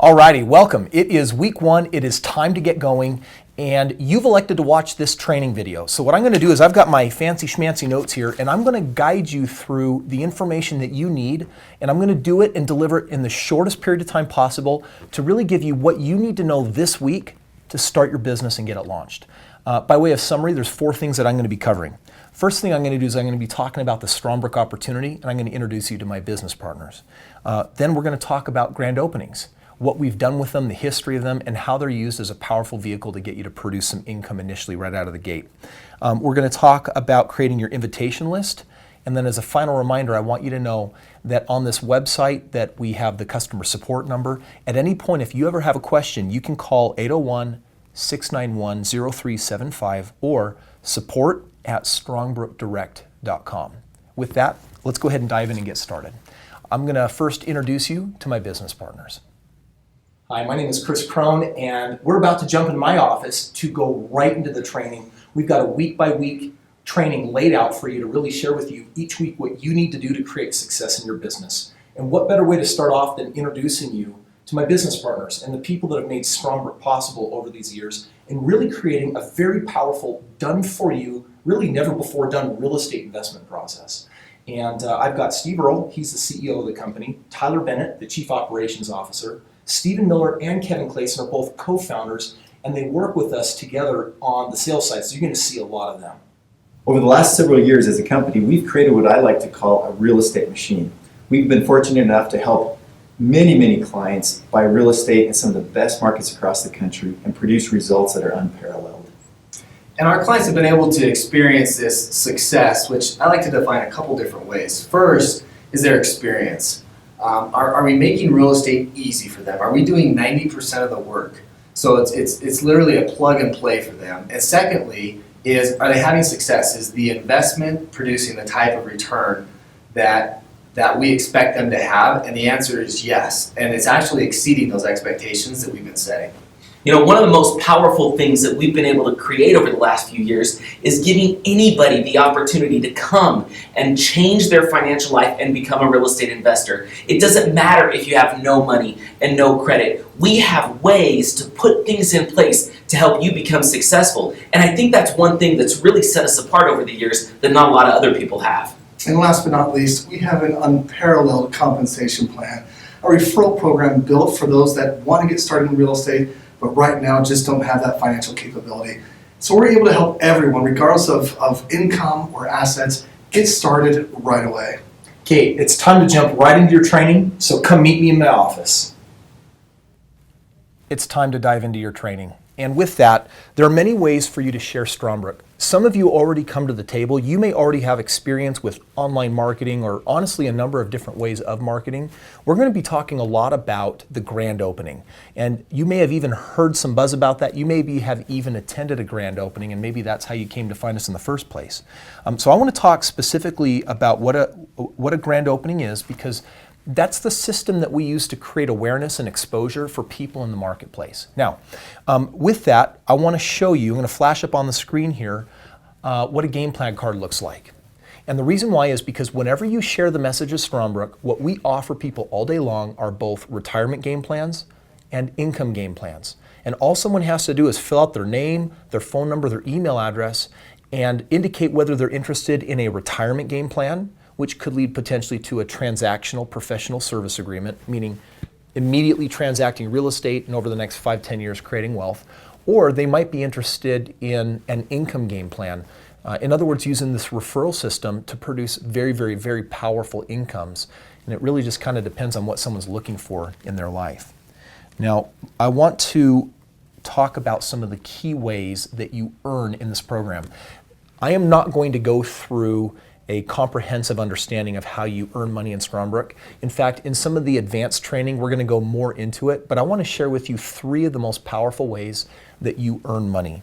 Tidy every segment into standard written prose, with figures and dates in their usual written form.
Alrighty, welcome. It is week one. It is time to get going, and you've elected to watch this training video. So what I'm going to do is I've got my fancy schmancy notes here, and I'm going to guide you through the information that you need, and I'm going to do it and deliver it in the shortest period of time possible to really give you what you need to know this week to start your business and get it launched. By way of summary, there's four things that I'm going to be covering. First thing I'm going to do is I'm going to be talking about the Strongbrook opportunity, and I'm going to introduce you to my business partners. Then we're going to talk about grand openings, what we've done with them, the history of them, and how they're used as a powerful vehicle to get you to produce some income initially right out of the gate. We're going to talk about creating your invitation list. And then as a final reminder, I want you to know that on this website that we have the customer support number. At any point, if you ever have a question, you can call 801-691-0375 or support@strongbrookdirect.com. With that, let's go ahead and dive in and get started. I'm going to first introduce you to my business partners. Hi, my name is Chris Crone, and we're about to jump into my office to go right into the training. We've got a week-by-week training laid out for you to really share with you each week what you need to do to create success in your business. And what better way to start off than introducing you to my business partners and the people that have made Strongbrook possible over these years and really creating a very powerful, done-for-you, really never-before-done real estate investment process. And I've got Steve Earle, he's the CEO of the company, Tyler Bennett, the Chief Operations Officer, Stephen Miller and Kevin Clayson are both co-founders, and they work with us together on the sales side, so you're going to see a lot of them. Over the last several years as a company, we've created what I like to call a real estate machine. We've been fortunate enough to help many clients buy real estate in some of the best markets across the country and produce results that are unparalleled. And our clients have been able to experience this success, which I like to define a couple different ways. First is their experience. Are we making real estate easy for them? Are we doing 90% of the work? So it's literally a plug and play for them. And secondly are they having success? Is the investment producing the type of return that we expect them to have? And the answer is yes. And it's actually exceeding those expectations that we've been setting. You know, one of the most powerful things that we've been able to create over the last few years is giving anybody the opportunity to come and change their financial life and become a real estate investor. It doesn't matter if you have no money and no credit. We have ways to put things in place to help you become successful. And I think that's one thing that's really set us apart over the years that not a lot of other people have. And last but not least, we have an unparalleled compensation plan, a referral program built for those that want to get started in real estate but right now just don't have that financial capability. So we're able to help everyone, regardless of income or assets, get started right away. Okay, it's time to jump right into your training, so come meet me in my office. It's time to dive into your training. And with that, there are many ways for you to share Strongbrook. Some of you already come to the table. You may already have experience with online marketing or honestly a number of different ways of marketing. We're going to be talking a lot about the grand opening. And you may have even heard some buzz about that. You maybe have even attended a grand opening, and maybe that's how you came to find us in the first place. So I want to talk specifically about what a grand opening is, because that's the system that we use to create awareness and exposure for people in the marketplace. Now, with that, I want to show you, I'm going to flash up on the screen here, what a game plan card looks like. And the reason why is because whenever you share the message of Strongbrook, what we offer people all day long are both retirement game plans and income game plans. And all someone has to do is fill out their name, their phone number, their email address, and indicate whether they're interested in a retirement game plan, which could lead potentially to a transactional professional service agreement, meaning immediately transacting real estate and over the next 5-10 years creating wealth. Or they might be interested in an income game plan. In other words, using this referral system to produce very powerful incomes. And it really just kind of depends on what someone's looking for in their life. Now, I want to talk about some of the key ways that you earn in this program. I am not going to go through a comprehensive understanding of how you earn money in Strongbrook. In fact, in some of the advanced training, we're going to go more into it, but I want to share with you 3 of the most powerful ways that you earn money.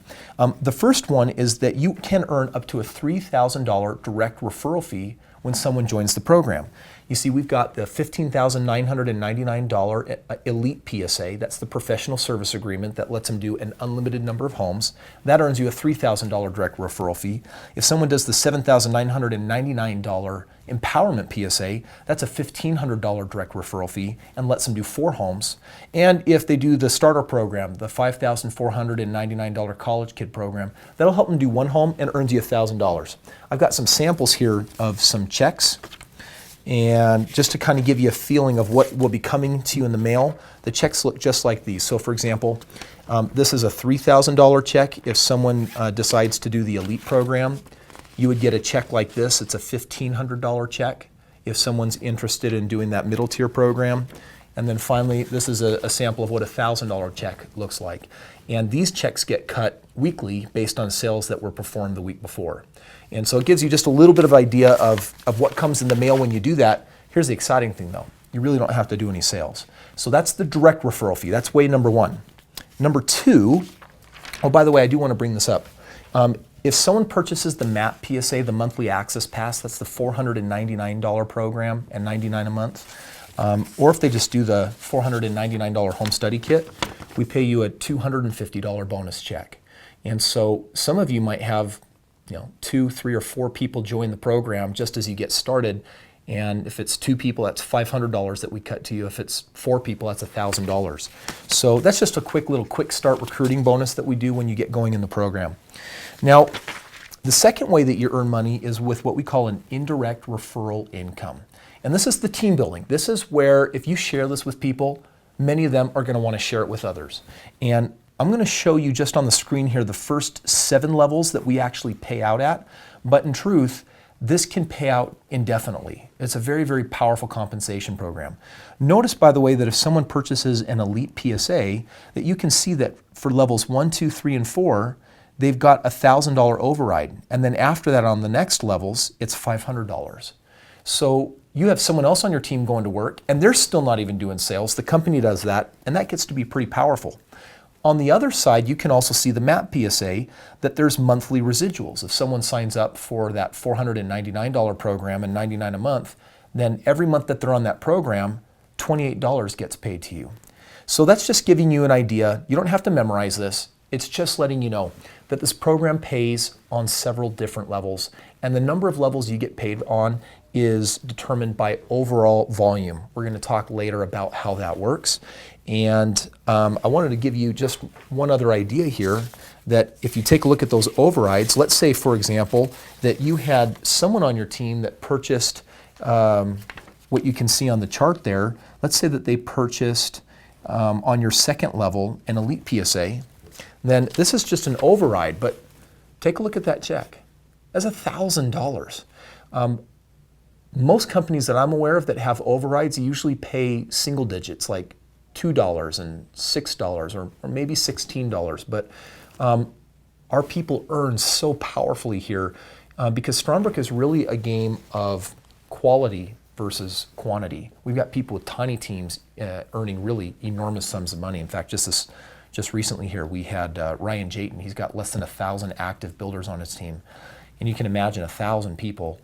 The first one is that you can earn up to a $3,000 direct referral fee when someone joins the program. You see, we've got the $15,999 Elite PSA. That's the professional service agreement that lets them do an unlimited number of homes. That earns you a $3,000 direct referral fee. If someone does the $7,999 Empowerment PSA, that's a $1,500 direct referral fee and lets them do 4 homes. And if they do the starter program, the $5,499 college kid program, that'll help them do 1 home and earns you $1,000. I've got some samples here of some checks. And just to kind of give you a feeling of what will be coming to you in the mail, the checks look just like these. So for example, this is a $3,000 check. If someone decides to do the Elite program, you would get a check like this. It's a $1,500 check if someone's interested in doing that middle tier program. And then finally, this is a sample of what a $1,000 check looks like. And these checks get cut weekly based on sales that were performed the week before. And so it gives you just a little bit of idea of what comes in the mail when you do that. Here's the exciting thing though. You really don't have to do any sales. So that's the direct referral fee. That's way number 1. Number 2, oh, by the way, I do want to bring this up. If someone purchases the MAP PSA, the monthly access pass, that's the $499 program and $99 a month. Or if they just do the $499 home study kit, we pay you a $250 bonus check. And so some of you might have 2, 3, or 4 people join the program just as you get started. And if it's 2 people, that's $500 that we cut to you. If it's 4 people, that's $1,000. So that's just a quick start recruiting bonus that we do when you get going in the program. Now, the second way that you earn money is with what we call an indirect referral income. And this is the team building. This is where if you share this with people, many of them are going to want to share it with others. And I'm going to show you just on the screen here the first 7 levels that we actually pay out at. But in truth, this can pay out indefinitely. It's a very, very powerful compensation program. Notice, by the way, that if someone purchases an Elite PSA, that you can see that for levels 1, 2, 3, and 4, they've got a $1,000 override. And then after that on the next levels, it's $500. So you have someone else on your team going to work, and they're still not even doing sales. The company does that, and that gets to be pretty powerful. On the other side, you can also see the MAP PSA that there's monthly residuals. If someone signs up for that $499 program and $99 a month, then every month that they're on that program, $28 gets paid to you. So that's just giving you an idea. You don't have to memorize this. It's just letting you know that this program pays on several different levels, and the number of levels you get paid on is determined by overall volume. We're going to talk later about how that works. And I wanted to give you just one other idea here, that if you take a look at those overrides, let's say, for example, that you had someone on your team that purchased what you can see on the chart there. Let's say that they purchased on your second level an Elite PSA. Then this is just an override, but take a look at that check. That's $1,000. Most companies that I'm aware of that have overrides usually pay single digits, like $2 and $6 or maybe $16. But our people earn so powerfully here because Strongbrook is really a game of quality versus quantity. We've got people with tiny teams earning really enormous sums of money. In fact, just recently here, we had Ryan Jayton. He's got less than 1,000 active builders on his team. And you can imagine 1,000 people,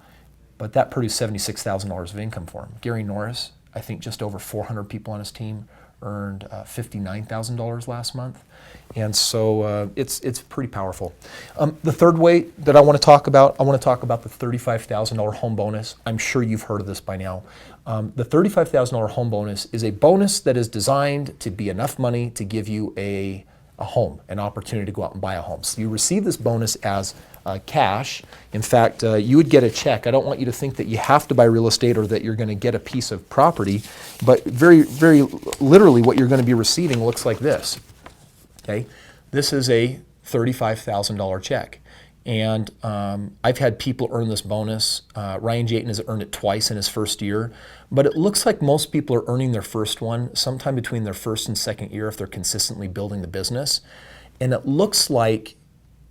but that produced $76,000 of income for him. Gary Norris, I think just over 400 people on his team, earned $59,000 last month. And so it's pretty powerful. The third way that I want to talk about the $35,000 home bonus. I'm sure you've heard of this by now. The $35,000 home bonus is a bonus that is designed to be enough money to give you a home, an opportunity to go out and buy a home. So you receive this bonus as cash. In fact, you would get a check. I don't want you to think that you have to buy real estate or that you're going to get a piece of property, but very, very literally what you're going to be receiving looks like this. Okay, this is a $35,000 check. And I've had people earn this bonus. Ryan Jayton has earned it twice in his first year, but it looks like most people are earning their first one sometime between their first and second year if they're consistently building the business. And it looks like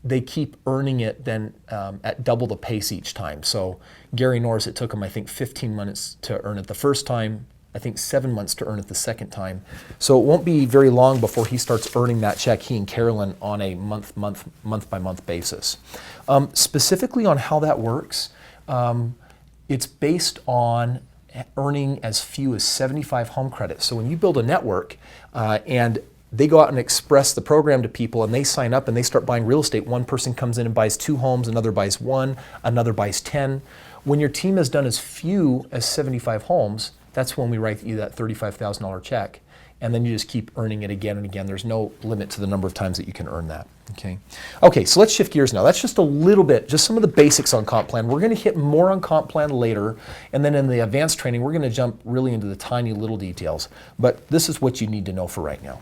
they keep earning it then at double the pace each time. So Gary Norris, it took him, I think, 15 months to earn it the first time, I think 7 months to earn it the second time. So it won't be very long before he starts earning that check, he and Carolyn, on a month-by-month basis. Specifically on how that works, it's based on earning as few as 75 home credits. So when you build a network and they go out and express the program to people and they sign up and they start buying real estate, one person comes in and buys 2 homes, another buys 1, another buys 10. When your team has done as few as 75 homes, that's when we write you that $35,000 check. And then you just keep earning it again and again. There's no limit to the number of times that you can earn that. Okay, so let's shift gears now. That's just a little bit, just some of the basics on comp plan. We're going to hit more on comp plan later, and then in the advanced training, we're going to jump really into the tiny little details. But this is what you need to know for right now.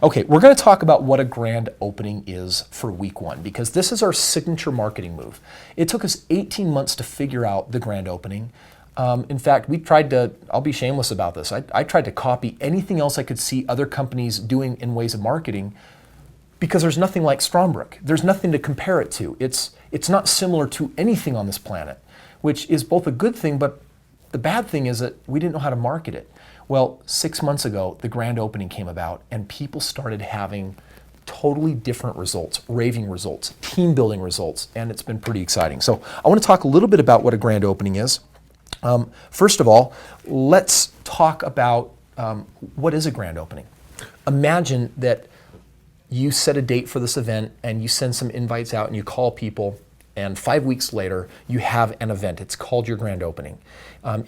Okay, we're going to talk about what a grand opening is for week 1, because this is our signature marketing move. It took us 18 months to figure out the grand opening. In fact, we tried to, I'll be shameless about this, I tried to copy anything else I could see other companies doing in ways of marketing, because there's nothing like Strongbrook. There's nothing to compare it to. It's not similar to anything on this planet, which is both a good thing, but the bad thing is that we didn't know how to market it. Well, 6 months ago, the grand opening came about, and people started having totally different results, raving results, team building results, and it's been pretty exciting. So I want to talk a little bit about what a grand opening is. First of all, let's talk about what is a grand opening. Imagine that you set a date for this event and you send some invites out and you call people, and 5 weeks later you have an event. It's called your grand opening.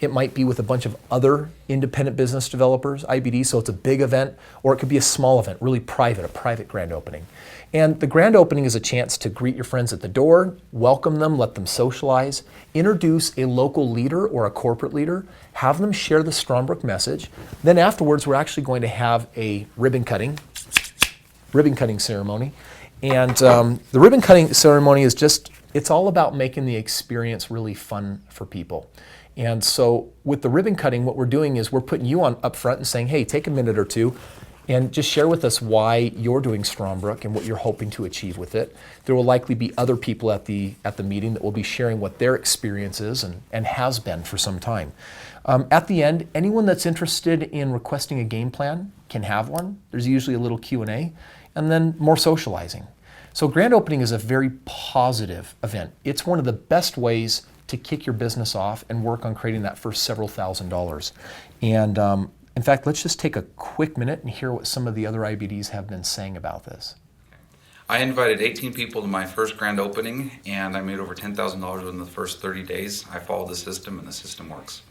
It might be with a bunch of other independent business developers, IBD, so it's a big event, or it could be a small event, really private, a private grand opening. And the grand opening is a chance to greet your friends at the door, welcome them, let them socialize, introduce a local leader or a corporate leader, have them share the Strongbrook message. Then afterwards, we're actually going to have a ribbon cutting ceremony. And the ribbon cutting ceremony is just, it's all about making the experience really fun for people. And so with the ribbon cutting, what we're doing is we're putting you on up front and saying, hey, take a minute or two and just share with us why you're doing Strongbrook and what you're hoping to achieve with it. There will likely be other people at the meeting that will be sharing what their experience is and has been for some time. At the end, anyone that's interested in requesting a game plan can have one. There's usually a little Q&A, and then more socializing. So grand opening is a very positive event. It's one of the best ways to kick your business off and work on creating that first several $1,000s. And in fact, let's just take a quick minute and hear what some of the other IBDs have been saying about this. I invited 18 people to my first grand opening, and I made over $10,000 within the first 30 days. I followed the system, and the system works.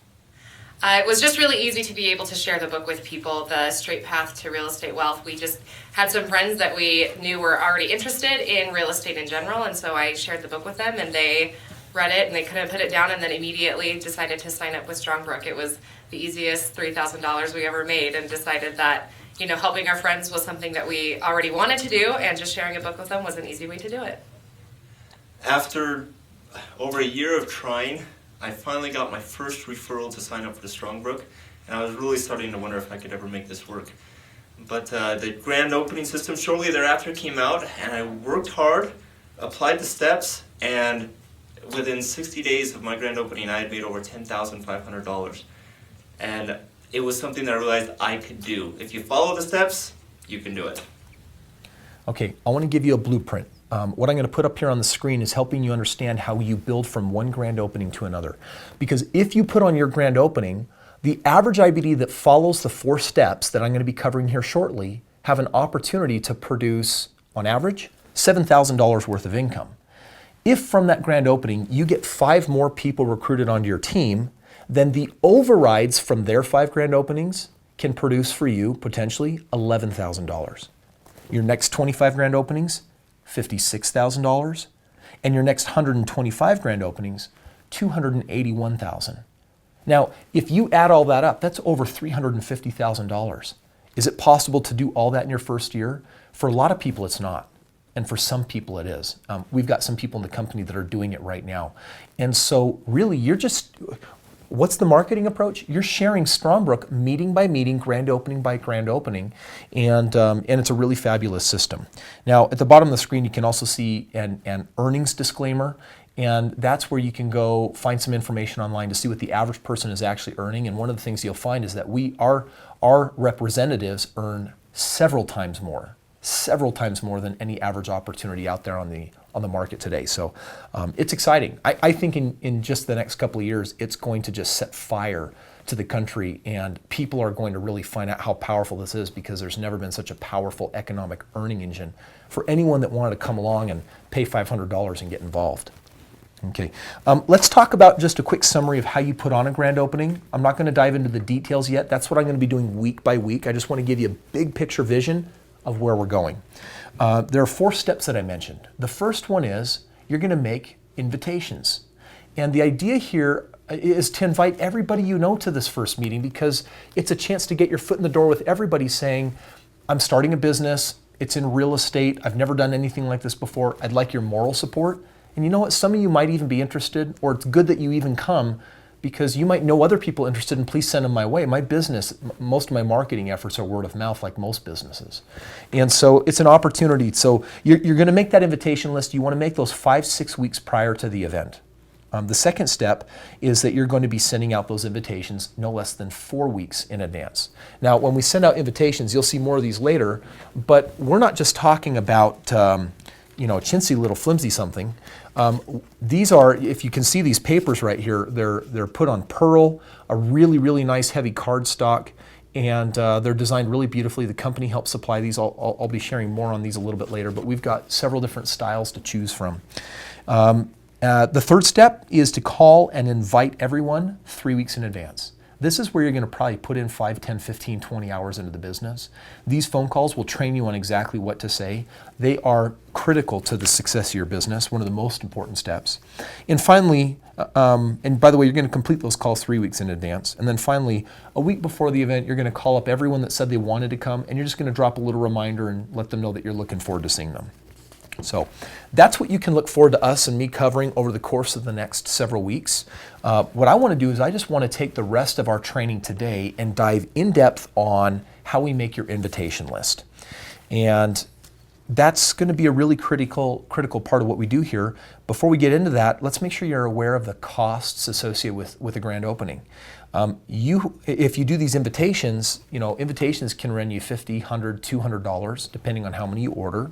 It was just really easy to be able to share the book with people, The Straight Path to Real Estate Wealth. We just had some friends that we knew were already interested in real estate in general, and so I shared the book with them, and they read it, and they couldn't put it down, and then immediately decided to sign up with Strongbrook. It was the easiest $3,000 we ever made, and decided that, you know, helping our friends was something that we already wanted to do, and just sharing a book with them was an easy way to do it. After over a year of trying, I finally got my first referral to sign up for the Strongbrook, and I was really starting to wonder if I could ever make this work. But the grand opening system shortly thereafter came out, and I worked hard, applied the steps, and within 60 days of my grand opening, I had made over $10,500. And it was something that I realized I could do. If you follow the steps, you can do it. Okay, I want to give you a blueprint. What I'm going to put up here on the screen is helping you understand how you build from one grand opening to another. Because if you put on your grand opening, the average IBD that follows the 4 steps that I'm going to be covering here shortly have an opportunity to produce, on average, $7,000 worth of income. If from that grand opening you get 5 more people recruited onto your team, then the overrides from their 5 grand openings can produce for you potentially $11,000. Your next 25 grand openings, $56,000, and your next 125 grand openings, $281,000. Now, if you add all that up, that's over $350,000. Is it possible to do all that in your first year? For a lot of people, it's not. And for some people, it is. We've got some people in the company that are doing it right now. And so really, what's the marketing approach? You're sharing Strongbrook meeting by meeting, grand opening by grand opening, and it's a really fabulous system. Now, at the bottom of the screen, you can also see an earnings disclaimer, and that's where you can go find some information online to see what the average person is actually earning. And one of the things you'll find is that our representatives earn several times more than any average opportunity out there on on the market today. So it's exciting. I think in just the next couple of years, it's going to just set fire to the country, and people are going to really find out how powerful this is, because there's never been such a powerful economic earning engine for anyone that wanted to come along and pay $500 and get involved. Okay, let's talk about just a quick summary of how you put on a grand opening. I'm not going to dive into the details yet. That's what I'm going to be doing week by week. I just want to give you a big picture vision of where we're going. There are 4 steps that I mentioned. The first one is you're going to make invitations. And the idea here is to invite everybody you know to this first meeting, because it's a chance to get your foot in the door with everybody saying, I'm starting a business, it's in real estate, I've never done anything like this before, I'd like your moral support. And you know what, some of you might even be interested, or it's good that you even come, because you might know other people interested, and please send them my way. My business, most of my marketing efforts are word of mouth, like most businesses. And so it's an opportunity. So you're going to make that invitation list. You want to make those 5-6 weeks prior to the event. The second step is that you're going to be sending out those invitations no less than 4 weeks in advance. Now, when we send out invitations, you'll see more of these later, but we're not just talking about a chintzy little flimsy something. These are, if you can see these papers right here, they're put on pearl, a really, really nice heavy cardstock, and they're designed really beautifully. The company helps supply these. I'll be sharing more on these a little bit later, but we've got several different styles to choose from. The third step is to call and invite everyone 3 weeks in advance. This is where you're going to probably put in 5, 10, 15, 20 hours into the business. These phone calls will train you on exactly what to say. They are critical to the success of your business, one of the most important steps. And finally, and by the way, you're going to complete those calls 3 weeks in advance. And then finally, a week before the event, you're going to call up everyone that said they wanted to come, and you're just going to drop a little reminder and let them know that you're looking forward to seeing them. So that's what you can look forward to us and me covering over the course of the next several weeks. What I want to do is I just want to take the rest of our training today and dive in depth on how we make your invitation list. And that's going to be a really critical part of what we do here. Before we get into that, let's make sure you're aware of the costs associated with a grand opening. If you do these invitations, invitations can run you $50, $100, $200, depending on how many you order.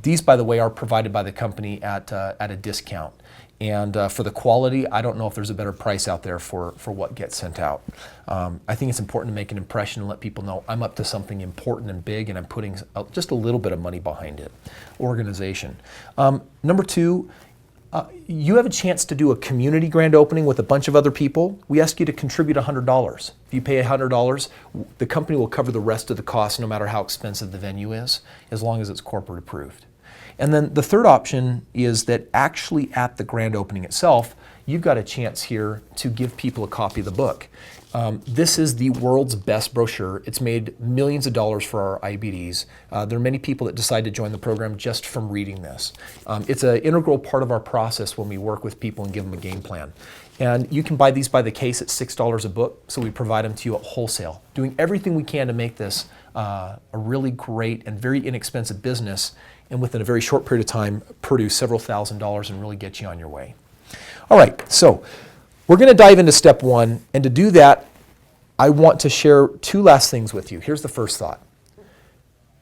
These, by the way, are provided by the company at a discount. And for the quality, I don't know if there's a better price out there for what gets sent out. I think it's important to make an impression and let people know I'm up to something important and big, and I'm putting just a little bit of money behind it. Organization. Number 2, you have a chance to do a community grand opening with a bunch of other people. We ask you to contribute $100. If you pay $100, the company will cover the rest of the cost, no matter how expensive the venue is, as long as it's corporate approved. And then the third option is that actually at the grand opening itself, you've got a chance here to give people a copy of the book. This is the world's best brochure. It's made millions of dollars for our IBDs. There are many people that decide to join the program just from reading this. It's an integral part of our process when we work with people and give them a game plan. And you can buy these by the case at $6 a book, so we provide them to you at wholesale, doing everything we can to make this a really great and very inexpensive business, and within a very short period of time, produce several $1,000s and really get you on your way. All right, so we're going to dive into step 1, and to do that, I want to share 2 last things with you. Here's the first thought.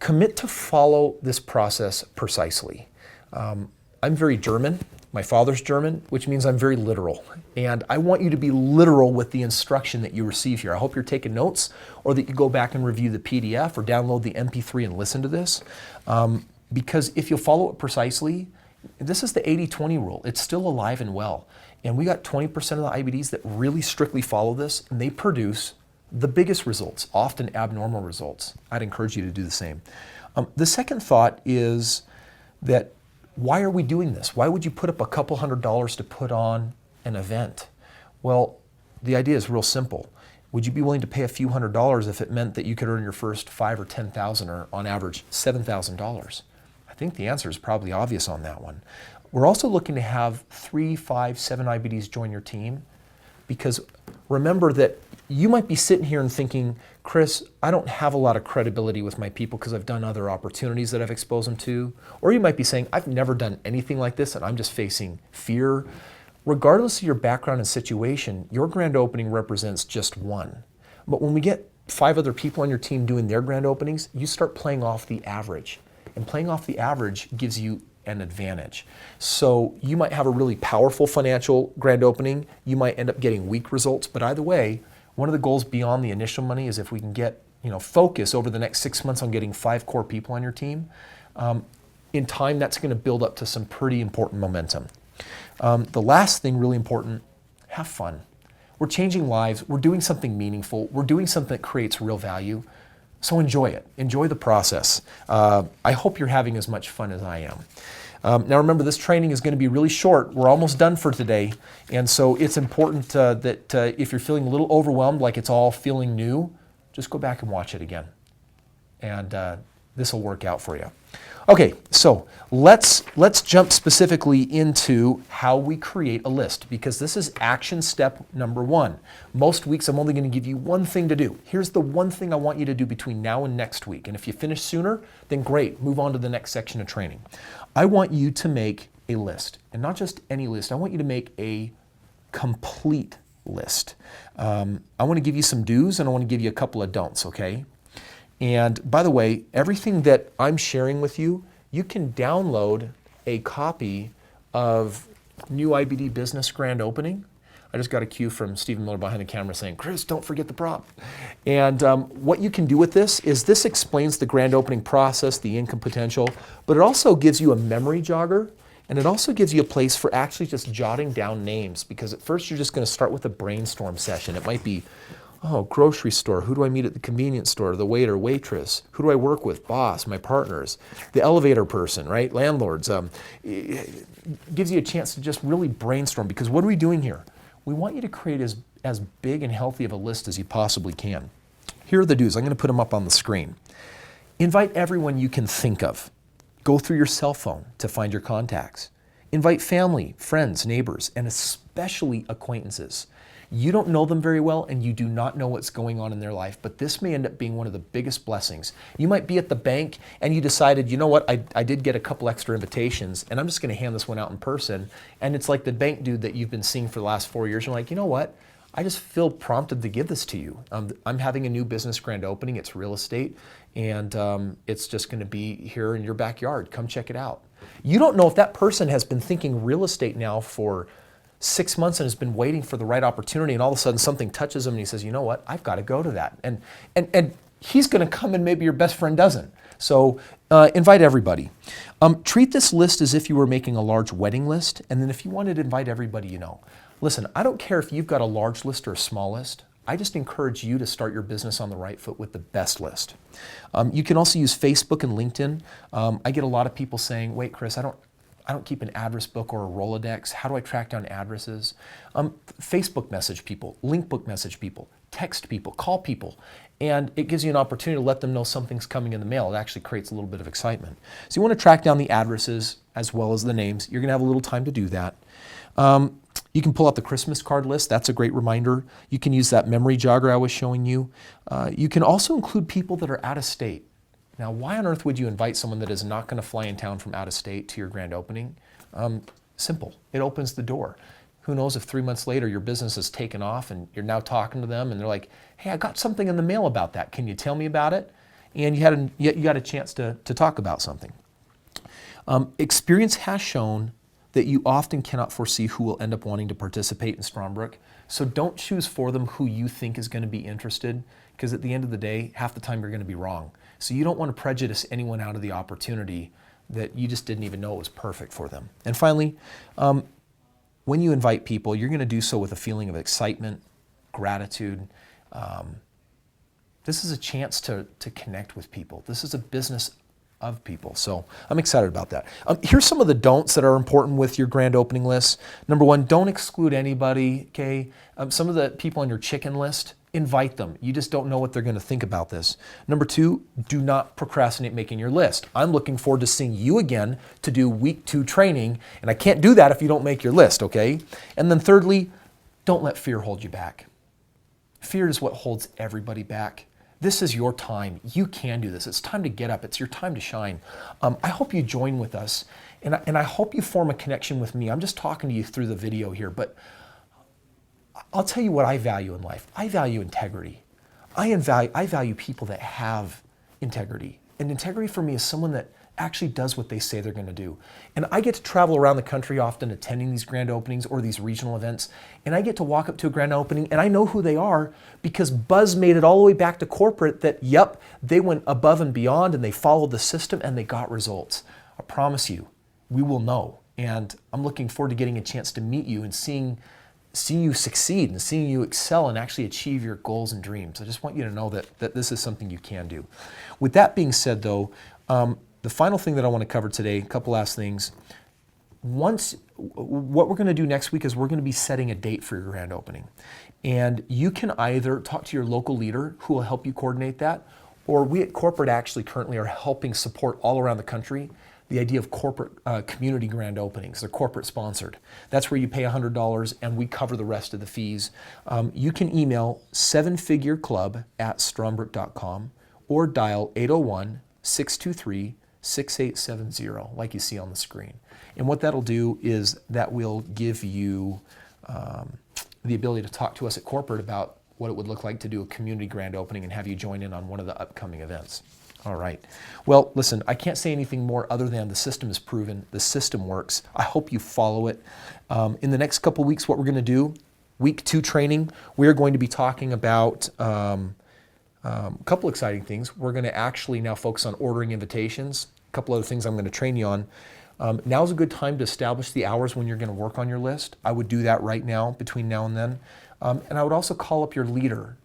Commit to follow this process precisely. I'm very German. My father's German, which means I'm very literal. And I want you to be literal with the instruction that you receive here. I hope you're taking notes, or that you go back and review the PDF or download the MP3 and listen to this. Because if you'll follow it precisely, this is the 80-20 rule. It's still alive and well. And we got 20% of the IBDs that really strictly follow this, and they produce the biggest results, often abnormal results. I'd encourage you to do the same. The second thought is that why are we doing this? Why would you put up a couple $100s to put on an event? Well, the idea is real simple. Would you be willing to pay a few $100s if it meant that you could earn your first $5,000 or $10,000, or on average $7,000? I think the answer is probably obvious on that one. We're also looking to have 3, 5, 7 IBDs join your team, because remember that you might be sitting here and thinking, Chris, I don't have a lot of credibility with my people because I've done other opportunities that I've exposed them to. Or you might be saying, I've never done anything like this and I'm just facing fear. Regardless of your background and situation, your grand opening represents just one. But when we get 5 other people on your team doing their grand openings, you start playing off the average. And playing off the average gives you an advantage. So you might have a really powerful financial grand opening. You might end up getting weak results. But either way, one of the goals beyond the initial money is if we can get focus over the next 6 months on getting 5 core people on your team, in time that's going to build up to some pretty important momentum. The last thing, really important, have fun. We're changing lives. We're doing something meaningful. We're doing something that creates real value. So enjoy it. Enjoy the process. I hope you're having as much fun as I am. Now remember, this training is going to be really short. We're almost done for today. And so it's important that if you're feeling a little overwhelmed, like it's all feeling new, just go back and watch it again. And this will work out for you. Okay, so let's jump specifically into how we create a list, because this is action step number 1. Most weeks I'm only going to give you one thing to do. Here's the one thing I want you to do between now and next week. And if you finish sooner, then great, move on to the next section of training. I want you to make a list, and not just any list. I want you to make a complete list. I want to give you some do's and I want to give you a couple of don'ts, okay? And by the way, everything that I'm sharing with you, you can download a copy of New IBD Business Grand Opening. I just got a cue from Stephen Miller behind the camera saying, Chris, don't forget the prop. And what you can do with this is this explains the grand opening process, the income potential, but it also gives you a memory jogger, and it also gives you a place for actually just jotting down names, because at first you're just going to start with a brainstorm session. It might be, grocery store, who do I meet at the convenience store? The waiter, waitress, who do I work with? Boss, my partners, the elevator person, right? Landlords. It gives you a chance to just really brainstorm, because what are we doing here? We want you to create as big and healthy of a list as you possibly can. Here are the do's. I'm going to put them up on the screen. Invite everyone you can think of. Go through your cell phone to find your contacts. Invite family, friends, neighbors, and especially acquaintances. You don't know them very well and you do not know what's going on in their life, but this may end up being one of the biggest blessings. You might be at the bank and you decided, you know what, I did get a couple extra invitations and I'm just going to hand this one out in person. And it's like the bank dude that you've been seeing for the last 4 years. You're like, you know what, I just feel prompted to give this to you. I'm having a new business grand opening. It's real estate, and it's just going to be here in your backyard. Come check it out. You don't know if that person has been thinking real estate now for 6 months and has been waiting for the right opportunity, and all of a sudden something touches him and he says, you know what, I've got to go to that. And he's going to come and maybe your best friend doesn't. So invite everybody. Treat this list as if you were making a large wedding list, and then if you wanted to invite everybody you know. Listen, I don't care if you've got a large list or a small list. I just encourage you to start your business on the right foot with the best list. You can also use Facebook and LinkedIn. I get a lot of people saying, wait, Chris, I don't keep an address book or a Rolodex. How do I track down addresses? Facebook message people, link book message people, text people, call people, and it gives you an opportunity to let them know something's coming in the mail. It actually creates a little bit of excitement. So you want to track down the addresses as well as the names. You're going to have a little time to do that. You can pull out the Christmas card list. That's a great reminder. You can use that memory jogger I was showing you. You can also include people that are out of state. Now, why on earth would you invite someone that is not going to fly in town from out of state to your grand opening? Simple. It opens the door. Who knows if 3 months later your business has taken off and you're now talking to them and they're like, hey, I got something in the mail about that. Can you tell me about it? And you got a chance to talk about something. Experience has shown that you often cannot foresee who will end up wanting to participate in Strongbrook. So don't choose for them who you think is going to be interested, because at the end of the day, half the time you're going to be wrong. So you don't want to prejudice anyone out of the opportunity that you just didn't even know was perfect for them. And finally, when you invite people, you're going to do so with a feeling of excitement, gratitude. This is a chance to connect with people. This is a business of people. So I'm excited about that. Here's some of the don'ts that are important with your grand opening list. Number one, don't exclude anybody, okay? Some of the people on your chicken list, invite them. You just don't know what they're going to think about this. Number two, do not procrastinate making your list. I'm looking forward to seeing you again to do week 2 training, and I can't do that if you don't make your list, okay? And then thirdly, don't let fear hold you back. Fear is what holds everybody back. This is your time. You can do this. It's time to get up. It's your time to shine. I hope you join with us, and I hope you form a connection with me. I'm just talking to you through the video here, but I'll tell you what I value in life. I value integrity. I value people that have integrity. And integrity for me is someone that actually does what they say they're going to do. And I get to travel around the country often attending these grand openings or these regional events, and I get to walk up to a grand opening and I know who they are because Buzz made it all the way back to corporate that, yep, they went above and beyond and they followed the system and they got results. I promise you, we will know. And I'm looking forward to getting a chance to meet you and seeing you succeed and seeing you excel and actually achieve your goals and dreams. I just want you to know that this is something you can do. With that being said though, the final thing that I want to cover today, a couple last things. What we're going to do next week is we're going to be setting a date for your grand opening. And you can either talk to your local leader who will help you coordinate that, or we at corporate actually currently are helping support all around the country the idea of corporate community grand openings. They're corporate sponsored. That's where you pay $100 and we cover the rest of the fees. You can email sevenfigureclub@strongbrook.com or dial 801-623-6870 like you see on the screen. And what that'll do is that will give you the ability to talk to us at corporate about what it would look like to do a community grand opening and have you join in on one of the upcoming events. All right. Well, listen, I can't say anything more other than the system is proven, the system works. I hope you follow it. In the next couple weeks, what we're going to do, week 2 training, we're going to be talking about a couple exciting things. We're going to actually now focus on ordering invitations. A couple other things I'm going to train you on. Now's a good time to establish the hours when you're going to work on your list. I would do that right now, between now and then. And I would also call up your leader,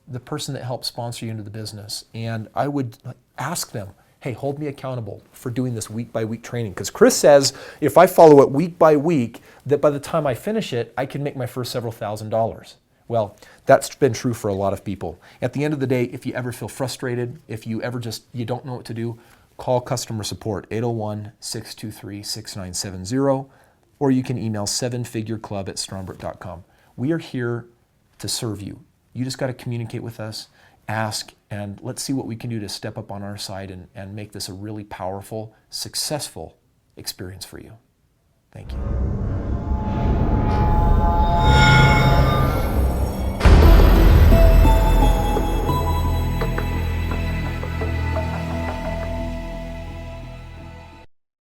the person that helps sponsor you into the business. And I would ask them, hey, hold me accountable for doing this week by week training. Because Chris says if I follow it week by week, that by the time I finish it, I can make my first several $1,000s. Well, that's been true for a lot of people. At the end of the day, if you ever feel frustrated, if you ever you don't know what to do, call customer support, 801-623-6970, or you can email sevenfigureclub@strongbrook.com. We are here to serve you. You just got to communicate with us, ask, and let's see what we can do to step up on our side and make this a really powerful, successful experience for you. Thank you.